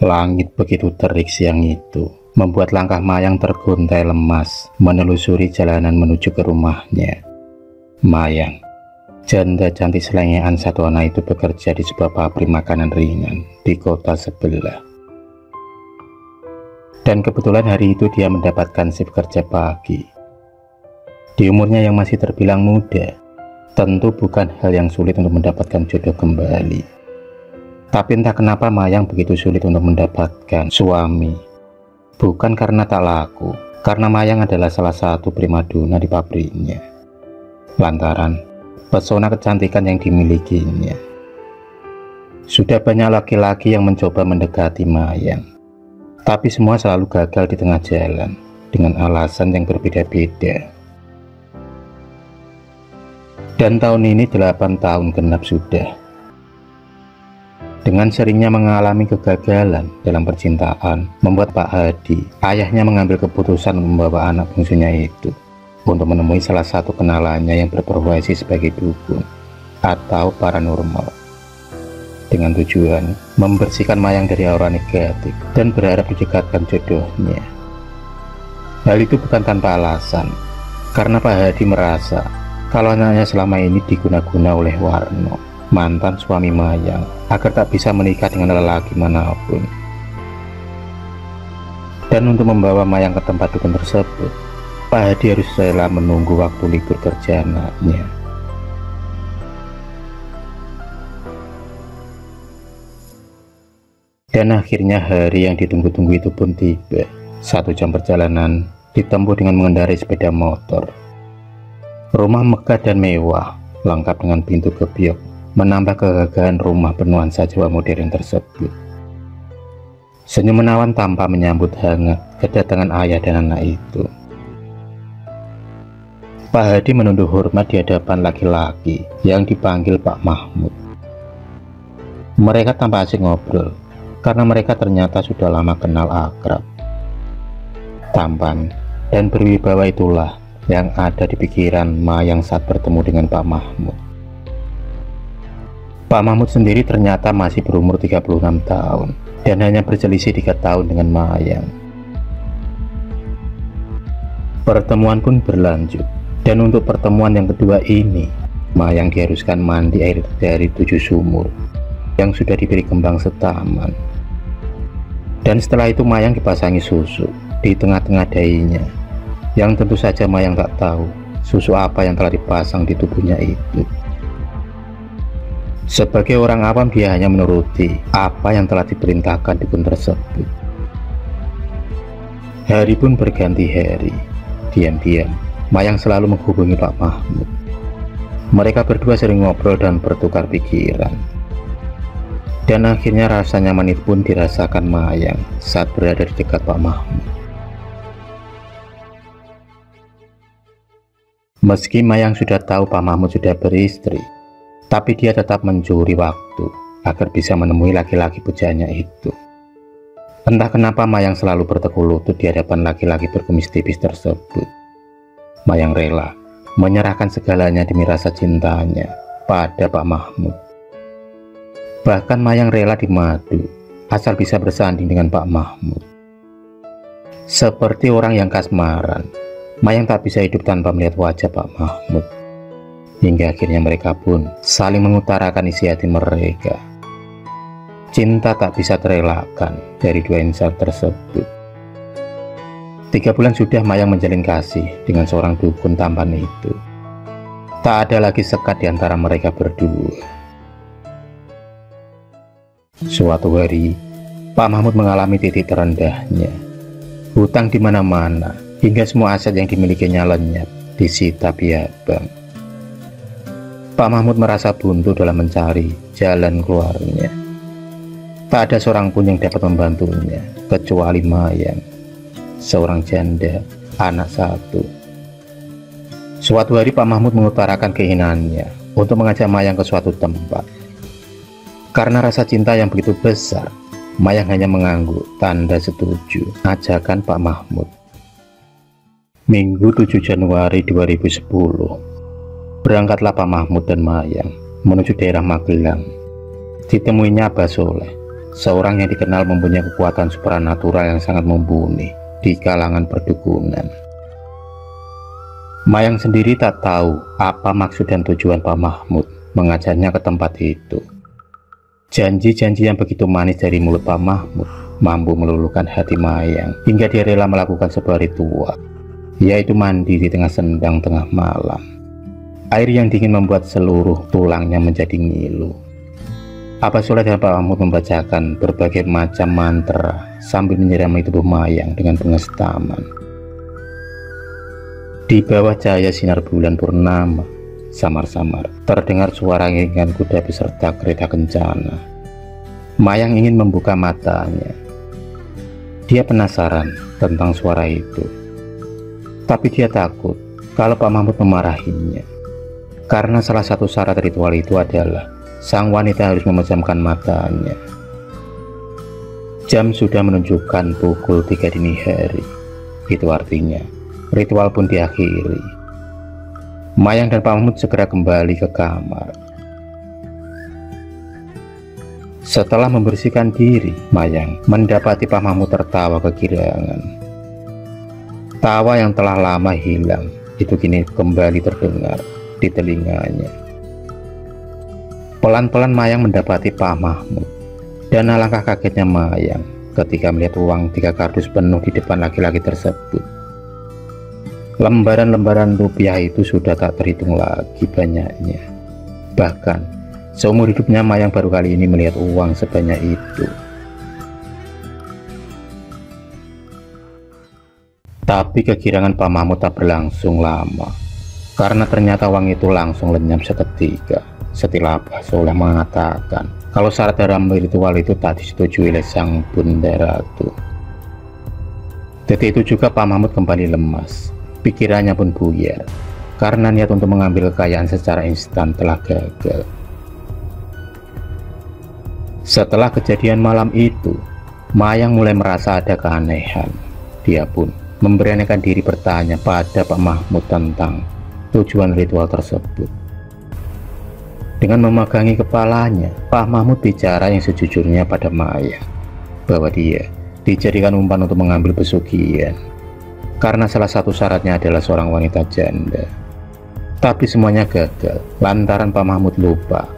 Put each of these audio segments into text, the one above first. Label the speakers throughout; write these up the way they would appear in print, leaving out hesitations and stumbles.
Speaker 1: Langit begitu terik siang itu, membuat langkah Mayang terguntai lemas menelusuri jalanan menuju ke rumahnya. Mayang, janda cantik selengean satu anak itu bekerja di sebuah pabrik makanan ringan di kota sebelah. Dan kebetulan hari itu dia mendapatkan shift kerja pagi. Di umurnya yang masih terbilang muda, tentu bukan hal yang sulit untuk mendapatkan jodoh kembali. Tapi entah kenapa Mayang begitu sulit untuk mendapatkan suami. Bukan karena tak laku, karena Mayang adalah salah satu primadona di pabriknya. Lantaran pesona kecantikan yang dimilikinya. Sudah banyak laki-laki yang mencoba mendekati Mayang, tapi semua selalu gagal di tengah jalan dengan alasan yang berbeda-beda. Dan tahun ini 8 tahun genap sudah. Dengan seringnya mengalami kegagalan dalam percintaan, membuat Pak Hadi, ayahnya mengambil keputusan membawa anak bungsunya itu untuk menemui salah satu kenalannya yang berprofesi sebagai dukun atau paranormal, dengan tujuan membersihkan Mayang dari aura negatif dan berharap didekatkan jodohnya. Hal itu bukan tanpa alasan, karena Pak Hadi merasa kalau anaknya selama ini diguna-guna oleh Warno, mantan suami Mayang, agar tak bisa menikah dengan lelaki manapun. Dan untuk membawa Mayang ke tempat dukun tersebut, Pak Hadi harus rela menunggu waktu libur kerja anaknya. Dan akhirnya hari yang ditunggu-tunggu itu pun tiba. 1 jam perjalanan ditempuh dengan mengendarai sepeda motor. Rumah megah dan mewah, lengkap dengan pintu gebyok, menambah kegagahan rumah bernuansa Jawa modern tersebut. Senyum menawan tanpa menyambut hangat kedatangan ayah dan anak itu. Pak Hadi menunduk hormat di hadapan laki-laki yang dipanggil Pak Mahmud. Mereka tanpa asik ngobrol, karena mereka ternyata sudah lama kenal akrab. Tampan dan berwibawa itulah yang ada di pikiran Mayang saat bertemu dengan Pak Mahmud. Pak Mahmud sendiri ternyata masih berumur 36 tahun dan hanya berselisih 3 tahun dengan Mayang. Pertemuan pun berlanjut, dan untuk pertemuan yang kedua ini, Mayang diharuskan mandi air dari 7 sumur yang sudah diberi kembang setaman. Dan setelah itu Mayang dipasangi susu di tengah-tengah dahinya, yang tentu saja Mayang tak tahu susu apa yang telah dipasang di tubuhnya itu. Sebagai orang awam, dia hanya menuruti apa yang telah diperintahkan dukun tersebut. Hari pun berganti hari. Diam-diam Mayang selalu menghubungi Pak Mahmud. Mereka berdua sering ngobrol dan bertukar pikiran. Dan akhirnya rasa nyaman itu pun dirasakan Mayang saat berada di dekat Pak Mahmud. Meski Mayang sudah tahu Pak Mahmud sudah beristri, tapi dia tetap mencuri waktu agar bisa menemui laki-laki pujaannya itu. Entah kenapa Mayang selalu bertekuk lutut di hadapan laki-laki berkumis tipis tersebut. Mayang rela menyerahkan segalanya demi rasa cintanya pada Pak Mahmud. Bahkan Mayang rela dimadu asal bisa bersanding dengan Pak Mahmud. Seperti orang yang kasmaran, Mayang tak bisa hidup tanpa melihat wajah Pak Mahmud. Hingga akhirnya mereka pun saling mengutarakan isi hati mereka. Cinta tak bisa terelakkan dari dua insan tersebut. 3 bulan sudah Mayang menjalin kasih dengan seorang dukun tampan itu. Tak ada lagi sekat di antara mereka berdua. Suatu hari, Pak Mahmud mengalami titik terendahnya. Hutang di mana-mana, hingga semua aset yang dimilikinya lenyap, disita pihak bank. Pak Mahmud merasa buntu dalam mencari jalan keluarnya. Tak ada seorang pun yang dapat membantunya, kecuali Mayang, seorang janda, anak 1. Suatu hari Pak Mahmud mengutarakan keinginannya untuk mengajak Mayang ke suatu tempat. Karena rasa cinta yang begitu besar, Mayang hanya mengangguk tanda setuju ajakan Pak Mahmud. Minggu 7 Januari 2010, berangkatlah Pak Mahmud dan Mayang menuju daerah Magelang. Ditemuinya Abah Soleh, seorang yang dikenal mempunyai kekuatan supranatural yang sangat mumpuni di kalangan perdukunan. Mayang sendiri tak tahu apa maksud dan tujuan Pak Mahmud mengajaknya ke tempat itu. Janji-janji yang begitu manis dari mulut Pak Mahmud mampu meluluhkan hati Mayang hingga dia rela melakukan sebuah ritual, yaitu mandi di tengah sendang tengah malam. Air yang dingin membuat seluruh tulangnya menjadi ngilu. Abah Soleh dan Pak Mahmud membacakan berbagai macam mantra sambil menyirami tubuh Mayang dengan bunga setaman. Di bawah cahaya sinar bulan purnama, samar-samar terdengar suara iringan kuda beserta kereta kencana. Mayang ingin membuka matanya. Dia penasaran tentang suara itu, tapi dia takut kalau Pak Mahmud memarahinya, karena salah satu syarat ritual itu adalah sang wanita harus memejamkan matanya. Jam sudah menunjukkan pukul 3 dini hari. Itu artinya ritual pun diakhiri. Mayang dan Pak Mahmud segera kembali ke kamar. Setelah membersihkan diri, Mayang mendapati Pak Mahmud tertawa kegirangan. Tawa yang telah lama hilang itu kini kembali terdengar di telinganya. Pelan-pelan Mayang mendapati Pak Mahmud, dan alangkah kagetnya Mayang ketika melihat uang 3 kardus penuh di depan laki-laki tersebut. Lembaran-lembaran rupiah itu sudah tak terhitung lagi banyaknya. Bahkan seumur hidupnya Mayang baru kali ini melihat uang sebanyak itu. Tapi kegirangan Pak Mahmud tak berlangsung lama, karena ternyata uang itu langsung lenyap seketika setelah Abah Soleh mengatakan kalau syarat dalam ritual itu tak disetujui oleh sang Bunda Ratu. Detik itu juga Pak Mahmud kembali lemas, pikirannya pun buyar, karena niat untuk mengambil kekayaan secara instan telah gagal. Setelah kejadian malam itu, Mayang mulai merasa ada keanehan. Dia pun memberanikan diri bertanya pada Pak Mahmud tentang tujuan ritual tersebut. Dengan memegangi kepalanya, Pak Mahmud bicara yang sejujurnya pada Mayang, bahwa dia dijadikan umpan untuk mengambil pesugihan, karena salah satu syaratnya adalah seorang wanita janda. Tapi semuanya gagal lantaran Pak Mahmud lupa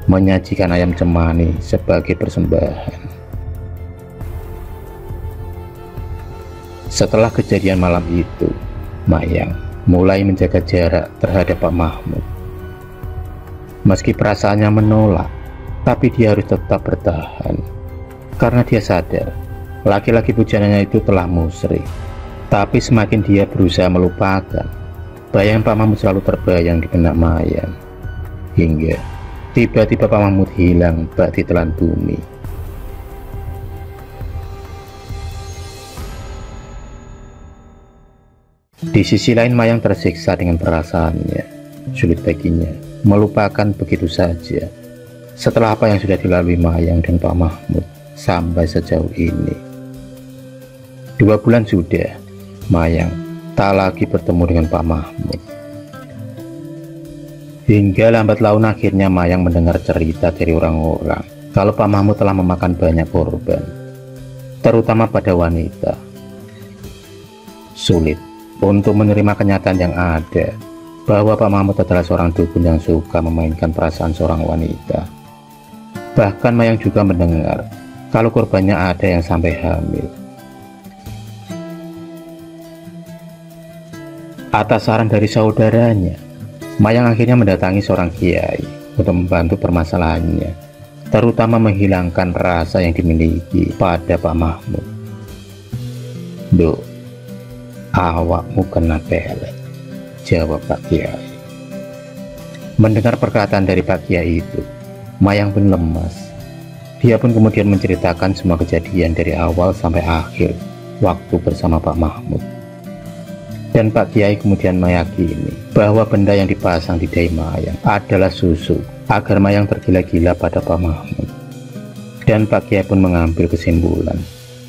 Speaker 1: menyajikan ayam cemani sebagai persembahan. Setelah kejadian malam itu, Mayang mulai menjaga jarak terhadap Pak Mahmud. Meski perasaannya menolak, tapi dia harus tetap bertahan, karena dia sadar laki-laki pujaannya itu telah musrik. Tapi semakin dia berusaha melupakan, bayangan Pak Mahmud selalu terbayang di benak Mayang, hingga tiba-tiba Pak Mahmud hilang bak ditelan bumi. Di sisi lain Mayang tersiksa dengan perasaannya. Sulit baginya melupakan begitu saja setelah apa yang sudah dilalui Mayang dan Pak Mahmud sampai sejauh ini. 2 bulan sudah Mayang tak lagi bertemu dengan Pak Mahmud. Hingga lambat laun akhirnya Mayang mendengar cerita dari orang-orang kalau Pak Mahmud telah memakan banyak korban, terutama pada wanita. Sulit untuk menerima kenyataan yang ada bahwa Pak Mahmud adalah seorang dukun yang suka memainkan perasaan seorang wanita. Bahkan Mayang juga mendengar kalau korbannya ada yang sampai hamil. Atas saran dari saudaranya, Mayang akhirnya mendatangi seorang kiai untuk membantu permasalahannya, terutama menghilangkan rasa yang dimiliki pada Pak Mahmud. "Duh, awakmu kena pelet," jawab Pak Kiai. Mendengar perkataan dari Pak Kiai itu, Mayang pun lemas. Dia pun kemudian menceritakan semua kejadian dari awal sampai akhir waktu bersama Pak Mahmud. Dan Pak Kiai kemudian meyakini bahwa benda yang dipasang di dahi Mayang adalah susu agar Mayang tergila-gila pada Pak Mahmud. Dan Pak Kiai pun mengambil kesimpulan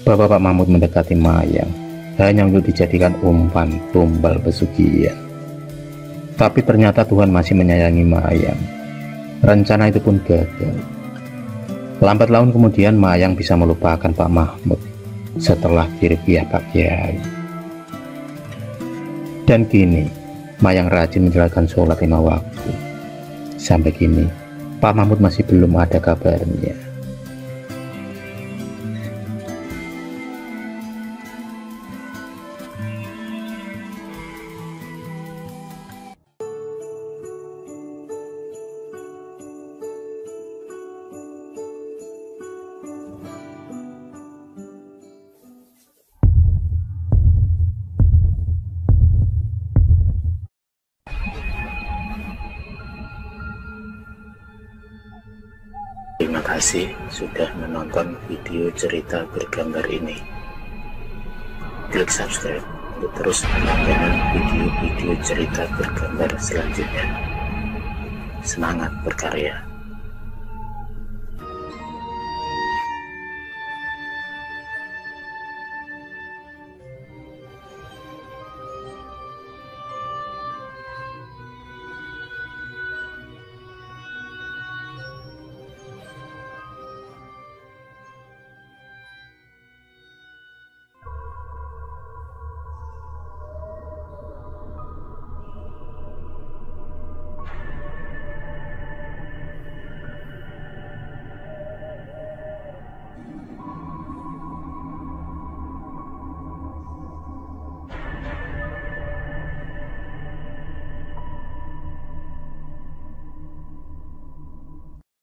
Speaker 1: bahwa Pak Mahmud mendekati Mayang hanya untuk dijadikan umpan tumbal pesugihan. Tapi ternyata Tuhan masih menyayangi Mayang. Rencana itu pun gagal. Lambat laun kemudian Mayang bisa melupakan Pak Mahmud setelah diruqyah Pak Kiai. Dan kini Mayang rajin menjalankan sholat 5 waktu. Sampai kini Pak Mahmud masih belum ada kabarnya. Terima kasih sudah menonton video cerita bergambar ini. Klik subscribe untuk terus mendapatkan video-video cerita bergambar selanjutnya. Semangat berkarya.